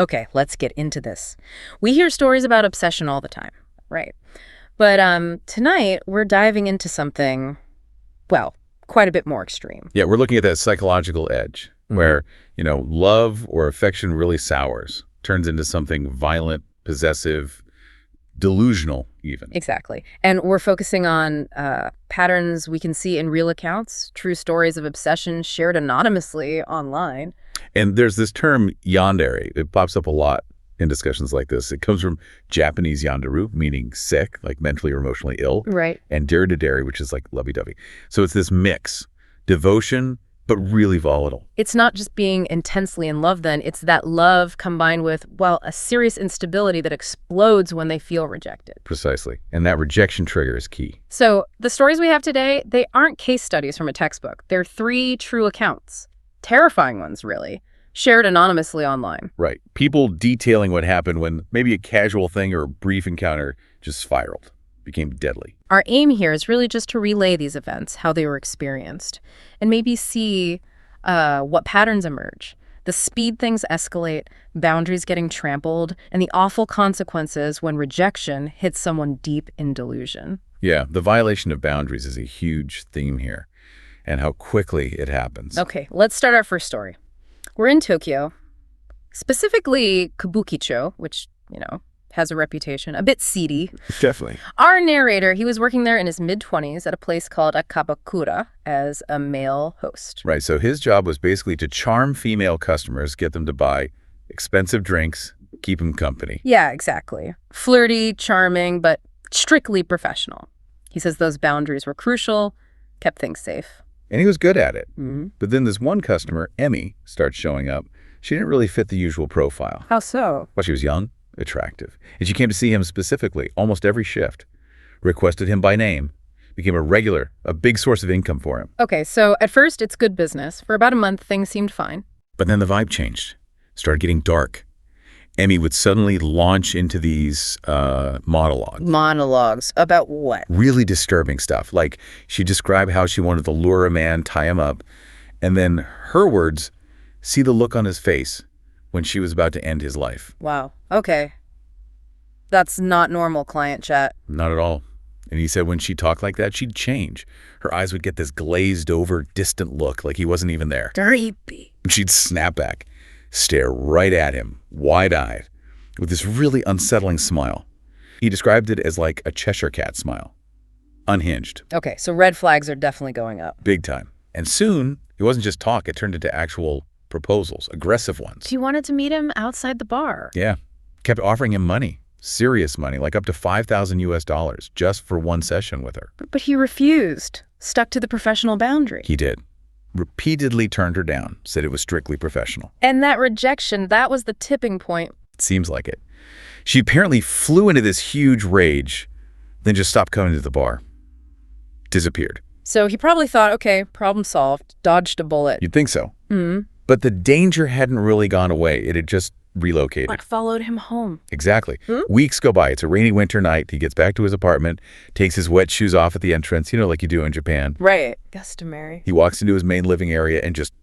Okay, let's get into this. We hear stories about obsession all the time, right? But tonight we're diving into something, well, quite a bit more extreme. Yeah, we're looking at that psychological edge where, love or affection really sours, turns into something violent, possessive, delusional even. Exactly. And we're focusing on patterns we can see in real accounts, true stories of obsession shared anonymously online. And there's this term yandere. It pops up a lot in discussions like this. It comes from Japanese yanderu, meaning sick, like mentally or emotionally ill. Right. And dere, which is like lovey-dovey. So it's this mix, devotion, but really volatile. It's not just being intensely in love then, it's that love combined with, well, a serious instability that explodes when they feel rejected. Precisely. And that rejection trigger is key. So the stories we have today, they aren't case studies from a textbook. They're 3 true accounts. Terrifying ones, really. Shared anonymously online. Right. People detailing what happened when maybe a casual thing or a brief encounter just spiraled, became deadly. Our aim here is really just to relay these events, how they were experienced, and maybe see what patterns emerge. The speed things escalate, boundaries getting trampled, and the awful consequences when rejection hits someone deep in delusion. Yeah, the violation of boundaries is a huge theme here, and how quickly it happens. Okay, let's start our first story. We're in Tokyo, specifically Kabukicho, which, has a reputation, a bit seedy. Definitely. Our narrator, he was working there in his mid-20s at a place called Akabakura as a male host. Right, so his job was basically to charm female customers, get them to buy expensive drinks, keep them company. Yeah, exactly. Flirty, charming, but strictly professional. He says those boundaries were crucial, kept things safe. And he was good at it. Mm-hmm. But then this one customer, Emmy, starts showing up. She didn't really fit the usual profile. How so? Well, she was young, attractive, and she came to see him specifically almost every shift, requested him by name, became a regular, a big source of income for him. Okay, so at first it's good business. For about a month, things seemed fine. But then the vibe changed, started getting dark. Emmy would suddenly launch into these monologues. Monologues about what? Really disturbing stuff. Like she described how she wanted to lure a man, tie him up, and then her words, see the look on his face when she was about to end his life. Wow. Okay. That's not normal client chat. Not at all. And he said when she talked like that, she'd change. Her eyes would get this glazed over, distant look like he wasn't even there. Creepy. And she'd snap back, stare right at him, wide-eyed, with this really unsettling smile. He described it as like a Cheshire cat smile. Unhinged. Okay, so red flags are definitely going up. Big time. And soon, it wasn't just talk, it turned into actual proposals, aggressive ones. She wanted to meet him outside the bar. Yeah. Kept offering him money, serious money, like up to $5,000 just for one session with her. But he refused, stuck to the professional boundary. He did. Repeatedly turned her down, said it was strictly professional. And that rejection, that was the tipping point. It seems like it. She apparently flew into this huge rage, then just stopped coming to the bar. Disappeared. So he probably thought, okay, problem solved, dodged a bullet. You'd think so. Mm-hmm. But the danger hadn't really gone away. It had just relocated. What followed him home? Exactly. Weeks go by. It's a rainy winter night. He gets back to his apartment, takes his wet shoes off at the entrance, like you do in Japan. Right. Customary. He walks into his main living area and just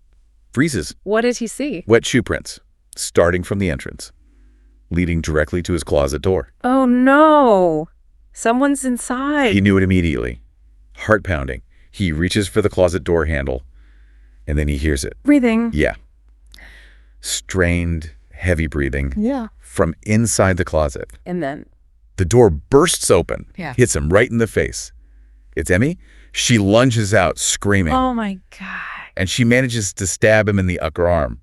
freezes. What does he see? Wet shoe prints, starting from the entrance, leading directly to his closet door. Oh, no. Someone's inside. He knew it immediately. Heart pounding. He reaches for the closet door handle, and then he hears it. Breathing. Yeah. Strained, heavy breathing. Yeah. From inside the closet. And then? The door bursts open, Yeah. hits him right in the face. It's Emmy. She lunges out, screaming. Oh, my God. And she manages to stab him in the upper arm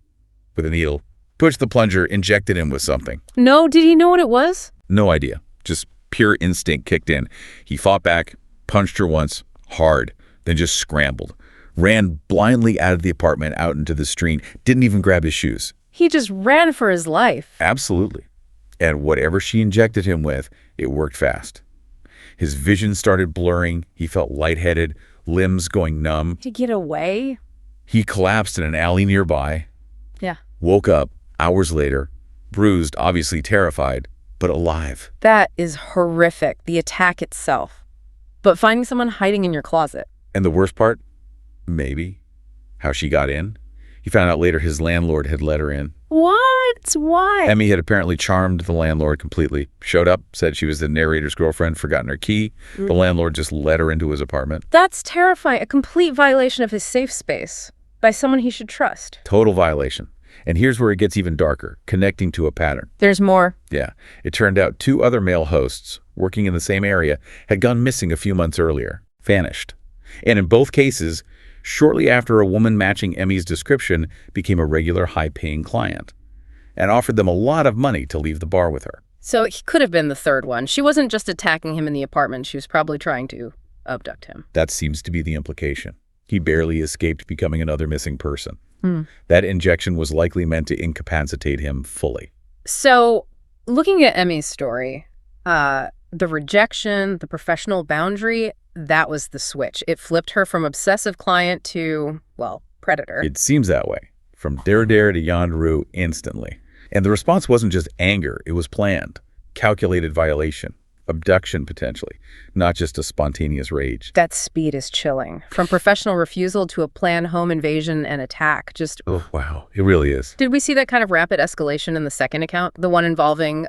with a needle, pushed the plunger, injected him with something. No, did he know what it was? No idea. Just pure instinct kicked in. He fought back, punched her once, hard, then just scrambled. Ran blindly out of the apartment, out into the street, didn't even grab his shoes. He just ran for his life. Absolutely. And whatever she injected him with, it worked fast. His vision started blurring. He felt lightheaded, limbs going numb. To get away? He collapsed in an alley nearby. Yeah. Woke up hours later, bruised, obviously terrified, but alive. That is horrific, the attack itself. But finding someone hiding in your closet. And the worst part? Maybe. How she got in? He found out later his landlord had let her in. What? Why? Emmy had apparently charmed the landlord completely. Showed up, said she was the narrator's girlfriend, forgotten her key. The landlord just let her into his apartment. That's terrifying. A complete violation of his safe space by someone he should trust. Total violation. And here's where it gets even darker, connecting to a pattern. There's more. Yeah. It turned out 2 other male hosts working in the same area had gone missing a few months earlier, vanished. And in both cases, shortly after a woman matching Emmy's description became a regular high-paying client and offered them a lot of money to leave the bar with her. So he could have been the third one. She wasn't just attacking him in the apartment. She was probably trying to abduct him. That seems to be the implication. He barely escaped becoming another missing person. That injection was likely meant to incapacitate him fully. So looking at Emmy's story, the rejection, the professional boundary, that was the switch. It flipped her from obsessive client to, well, predator. It seems that way. From dare to Yanderoo instantly. And the response wasn't just anger. It was planned. Calculated violation. Abduction, potentially. Not just a spontaneous rage. That speed is chilling. From professional refusal to a planned home invasion and attack. Just... Oh, wow. It really is. Did we see that kind of rapid escalation in the second account? The one involving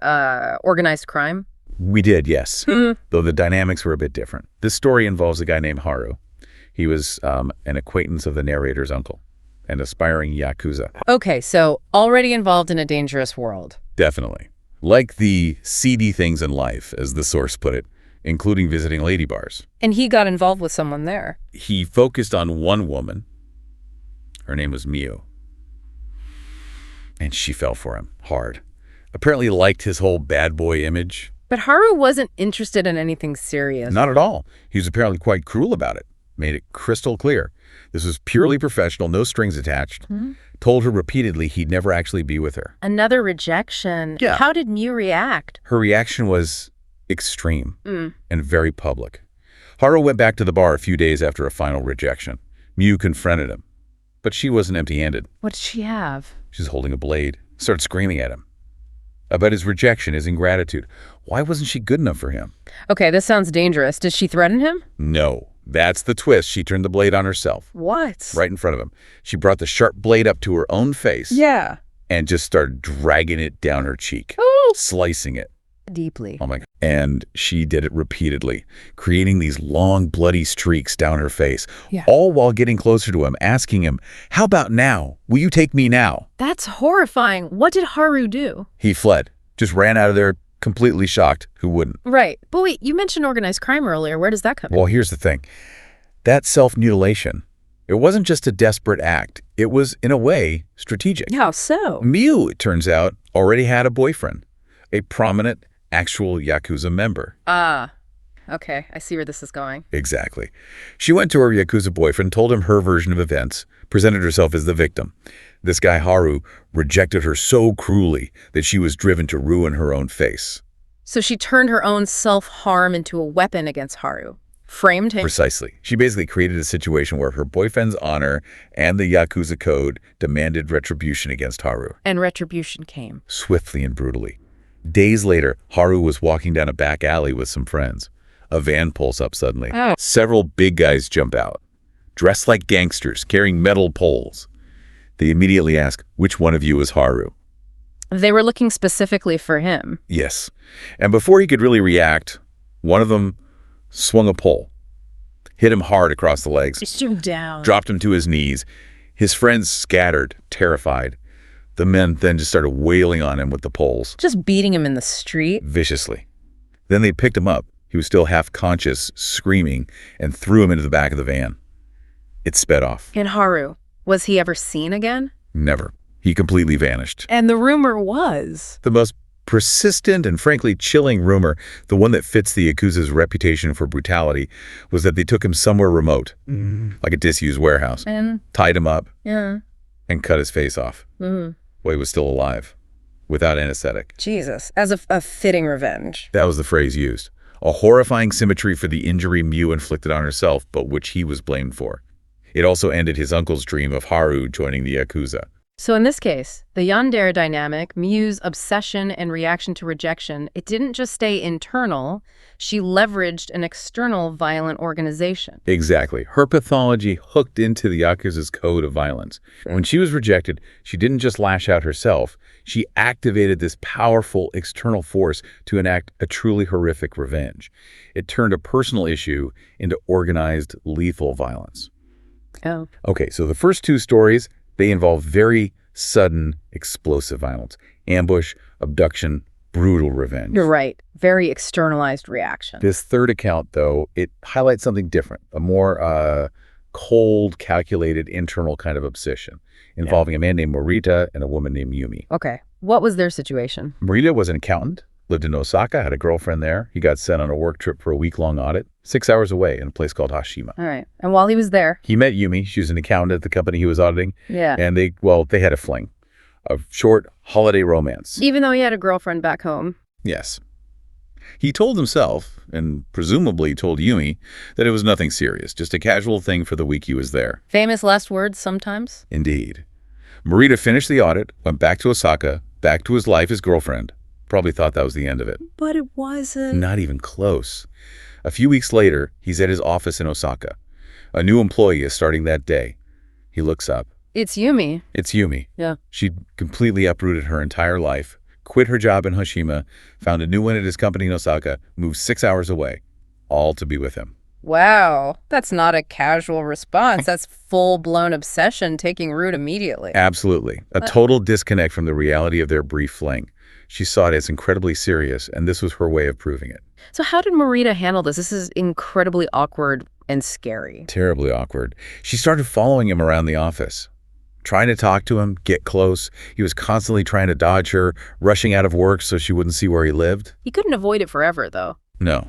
organized crime? We did, yes. Though the dynamics were a bit different. This story involves a guy named Haru. He was an acquaintance of the narrator's uncle, an aspiring Yakuza. Okay, so already involved in a dangerous world. Definitely. Like the seedy things in life, as the source put it, including visiting lady bars. And he got involved with someone there. He focused on one woman. Her name was Miu. And she fell for him hard. Apparently liked his whole bad boy image. But Haru wasn't interested in anything serious. Not at all. He was apparently quite cruel about it. Made it crystal clear. This was purely professional, no strings attached. Told her repeatedly he'd never actually be with her. Another rejection. Yeah. How did Miu react? Her reaction was extreme and very public. Haru went back to the bar a few days after a final rejection. Miu confronted him. But she wasn't empty-handed. What did she have? She's holding a blade. Started screaming at him about his rejection, his ingratitude. Why wasn't she good enough for him? Okay, this sounds dangerous. Did she threaten him? No. That's the twist. She turned the blade on herself. What? Right in front of him. She brought the sharp blade up to her own face. Yeah. And just started dragging it down her cheek. Oh. Slicing it. Deeply. Oh my God. And she did it repeatedly, creating these long, bloody streaks down her face. Yeah. All while getting closer to him, asking him, "How about now? Will you take me now?" That's horrifying. What did Haru do? He fled. Just ran out of there, completely shocked. Who wouldn't? Right. But wait, you mentioned organized crime earlier. Where does that come in? Well, here's the thing. That self-mutilation, it wasn't just a desperate act. It was, in a way, strategic. How so? Miu, it turns out, already had a boyfriend, a prominent, actual Yakuza member. Ah. Okay, I see where this is going. Exactly. She went to her Yakuza boyfriend, told him her version of events, presented herself as the victim. This guy, Haru, rejected her so cruelly that she was driven to ruin her own face. So she turned her own self-harm into a weapon against Haru. Framed him. Precisely. She basically created a situation where her boyfriend's honor and the Yakuza code demanded retribution against Haru. And retribution came. Swiftly and brutally. Days later, Haru was walking down a back alley with some friends. A van pulls up suddenly. Oh. Several big guys jump out, dressed like gangsters, carrying metal poles. They immediately ask, "Which one of you is Haru?" They were looking specifically for him. Yes. And before he could really react, one of them swung a pole, hit him hard across the legs, Threw him down. dropped him to his knees. His friends scattered, terrified. The men then just started wailing on him with the poles. Just beating him in the street. Viciously. Then they picked him up. He was still half conscious, screaming, and threw him into the back of the van. It sped off. And Haru, was he ever seen again? Never. He completely vanished. And the rumor was... The most persistent and frankly chilling rumor, the one that fits the Yakuza's reputation for brutality, was that they took him somewhere remote, like a disused warehouse, And... tied him up, Yeah. and cut his face off while he was still alive, without anesthetic. Jesus. As a fitting revenge. That was the phrase used. A horrifying symmetry for the injury Miu inflicted on herself, but which he was blamed for. It also ended his uncle's dream of Haru joining the Yakuza. So in this case, the yandere dynamic, Miu's obsession and reaction to rejection, it didn't just stay internal. She leveraged an external violent organization. Exactly. Her pathology hooked into the Yakuza's code of violence. When she was rejected, she didn't just lash out herself. She activated this powerful external force to enact a truly horrific revenge. It turned a personal issue into organized, lethal violence. Oh. Okay, so the first two stories, they involve very sudden, explosive violence. Ambush, abduction, brutal revenge. You're right. Very externalized reaction. This third account, though, it highlights something different, a more cold, calculated, internal kind of obsession involving a man named Morita and a woman named Yumi. Okay. What was their situation? Morita was an accountant, lived in Osaka, had a girlfriend there. He got sent on a work trip for a week-long audit, 6 hours away in a place called Hashima. All right. And while he was there? He met Yumi. She was an accountant at the company he was auditing. Yeah. And they had a fling, a short holiday romance. Even though he had a girlfriend back home? Yes. He told himself, and presumably told Yumi, that it was nothing serious, just a casual thing for the week he was there. Famous last words sometimes? Indeed. Morita finished the audit, went back to Osaka, back to his life, his girlfriend. Probably thought that was the end of it. But it wasn't. Not even close. A few weeks later, he's at his office in Osaka. A new employee is starting that day. He looks up. It's Yumi. It's Yumi. Yeah. She'd completely uprooted her entire life, quit her job in Hashima, found a new one at his company in Osaka, moved 6 hours away, all to be with him. Wow. That's not a casual response. That's full-blown obsession taking root immediately. Absolutely. A total disconnect from the reality of their brief fling. She saw it as incredibly serious, and this was her way of proving it. So how did Morita handle this? This is incredibly awkward and scary. Terribly awkward. She started following him around the office, trying to talk to him, get close. He was constantly trying to dodge her, rushing out of work so she wouldn't see where he lived. He couldn't avoid it forever, though. No.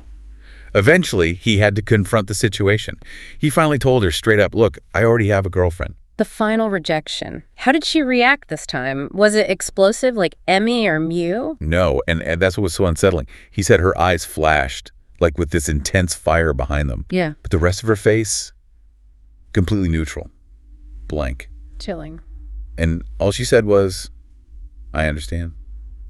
Eventually, he had to confront the situation. He finally told her straight up, look, I already have a girlfriend. The final rejection. How did she react this time? Was it explosive like Emmy or Miu? No, and that's what was so unsettling. He said her eyes flashed, like with this intense fire behind them. Yeah. But the rest of her face, completely neutral, blank. Chilling. And all she said was, I understand.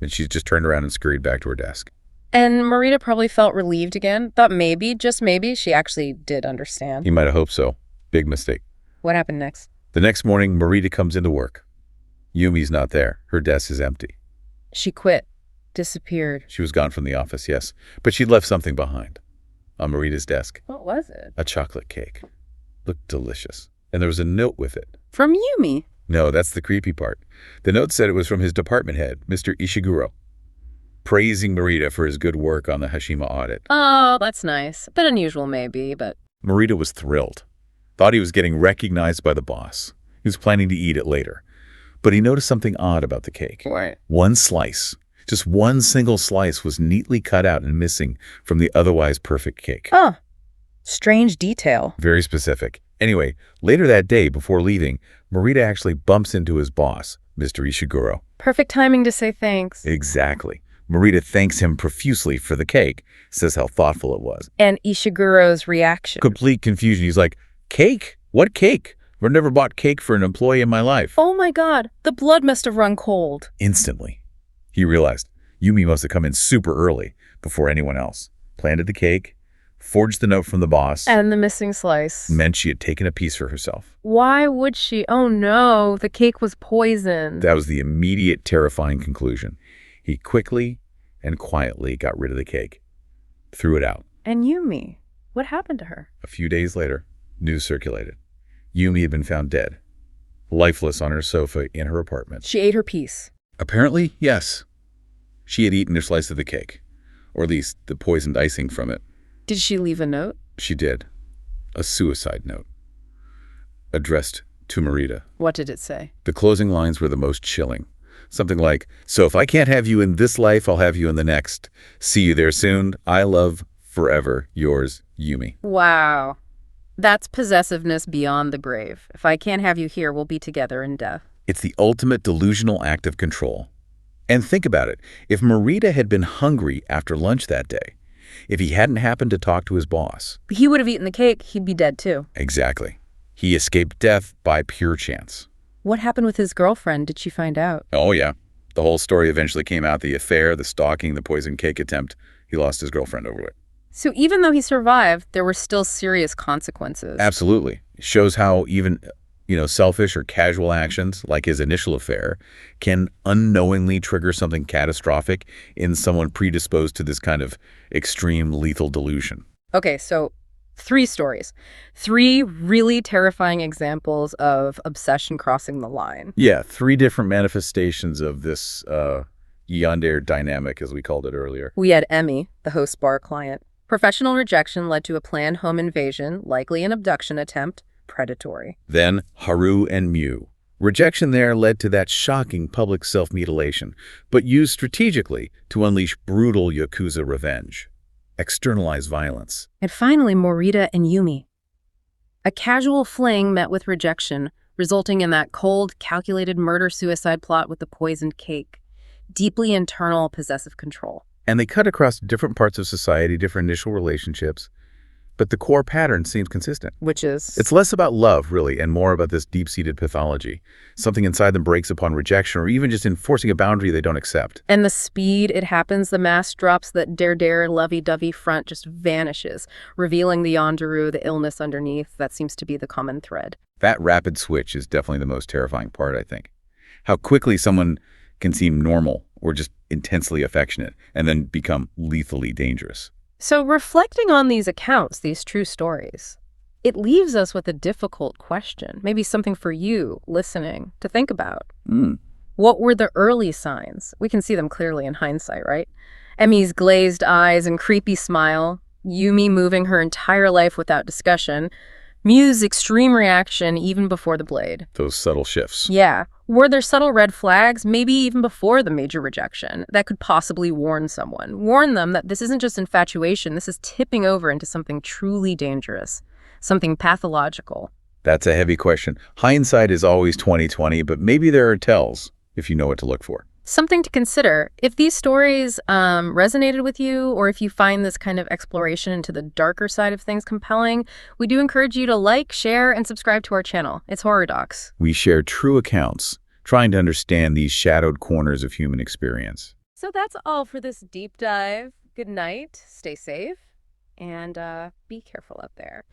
And she just turned around and scurried back to her desk. And Morita probably felt relieved again. Thought maybe, just maybe, she actually did understand. He might have hoped so. Big mistake. What happened next? The next morning, Morita comes into work. Yumi's not there. Her desk is empty. She quit. Disappeared. She was gone from the office, yes. But she'd left something behind. On Morita's desk. What was it? A chocolate cake. Looked delicious. And there was a note with it. From Yumi. No, that's the creepy part. The note said it was from his department head, Mr. Ishiguro, praising Morita for his good work on the Hashima audit. Oh, that's nice. A bit unusual maybe, but... Morita was thrilled. Thought he was getting recognized by the boss. He was planning to eat it later. But he noticed something odd about the cake. What? One slice, just one single slice, was neatly cut out and missing from the otherwise perfect cake. Oh, strange detail. Very specific. Anyway, later that day, before leaving, Morita actually bumps into his boss, Mr. Ishiguro. Perfect timing to say thanks. Exactly. Morita thanks him profusely for the cake, says how thoughtful it was. And Ishiguro's reaction. Complete confusion. He's like, cake? What cake? I've never bought cake for an employee in my life. Oh my God, the blood must have run cold. Instantly, he realized Yumi must have come in super early before anyone else. Planted the cake, forged the note from the boss. And the missing slice. Meant she had taken a piece for herself. Why would she? Oh no, the cake was poisoned. That was the immediate terrifying conclusion. He quickly and quietly got rid of the cake, threw it out. And Yumi, what happened to her? A few days later, news circulated. Yumi had been found dead, lifeless on her sofa in her apartment. She ate her piece. Apparently, yes. She had eaten a slice of the cake, or at least the poisoned icing from it. Did she leave a note? She did. A suicide note. Addressed to Morita. What did it say? The closing lines were the most chilling. Something like, so if I can't have you in this life, I'll have you in the next. See you there soon. I love forever. Yours, Yumi. Wow. That's possessiveness beyond the grave. If I can't have you here, we'll be together in death. It's the ultimate delusional act of control. And think about it. If Morita had been hungry after lunch that day, if he hadn't happened to talk to his boss. He would have eaten the cake. He'd be dead too. Exactly. He escaped death by pure chance. What happened with his girlfriend? Did she find out? Oh, yeah. The whole story eventually came out. The affair, the stalking, the poison cake attempt. He lost his girlfriend over it. So even though he survived, there were still serious consequences. Absolutely. It shows how even, selfish or casual actions, like his initial affair, can unknowingly trigger something catastrophic in someone predisposed to this kind of extreme lethal delusion. Okay, so 3 stories. 3 really terrifying examples of obsession crossing the line. Yeah, 3 different manifestations of this yandere dynamic, as we called it earlier. We had Emmy, the host bar client. Professional rejection led to a planned home invasion, likely an abduction attempt, predatory. Then Haru and Mew. Rejection there led to that shocking public self-mutilation, but used strategically to unleash brutal Yakuza revenge. Externalized violence. And finally, Morita and Yumi. A casual fling met with rejection, resulting in that cold, calculated murder-suicide plot with the poisoned cake. Deeply internal, possessive control. And they cut across different parts of society, different initial relationships, but the core pattern seems consistent. Which is? It's less about love, really, and more about this deep-seated pathology. Something inside them breaks upon rejection or even just enforcing a boundary they don't accept. And the speed it happens, the mask drops, that dare, lovey-dovey front just vanishes, revealing the yandere, the illness underneath. That seems to be the common thread. That rapid switch is definitely the most terrifying part, I think. How quickly someone can seem normal or just intensely affectionate and then become lethally dangerous. So reflecting on these accounts, these true stories, it leaves us with a difficult question, maybe something for you listening to think about. What were the early signs? We can see them clearly in hindsight, right? Emmy's glazed eyes and creepy smile, Yumi moving her entire life without discussion, Mew's extreme reaction even before the blade. Those subtle shifts. Yeah. Were there subtle red flags, maybe even before the major rejection, that could possibly warn someone? Warn them that this isn't just infatuation, this is tipping over into something truly dangerous, something pathological. That's a heavy question. Hindsight is always 20/20, but maybe there are tells if you know what to look for. Something to consider. If these stories resonated with you, or if you find this kind of exploration into the darker side of things compelling, we do encourage you to like, share, and subscribe to our channel. It's Horror Docs. We share true accounts, trying to understand these shadowed corners of human experience. So that's all for this deep dive. Good night, stay safe, and be careful out there.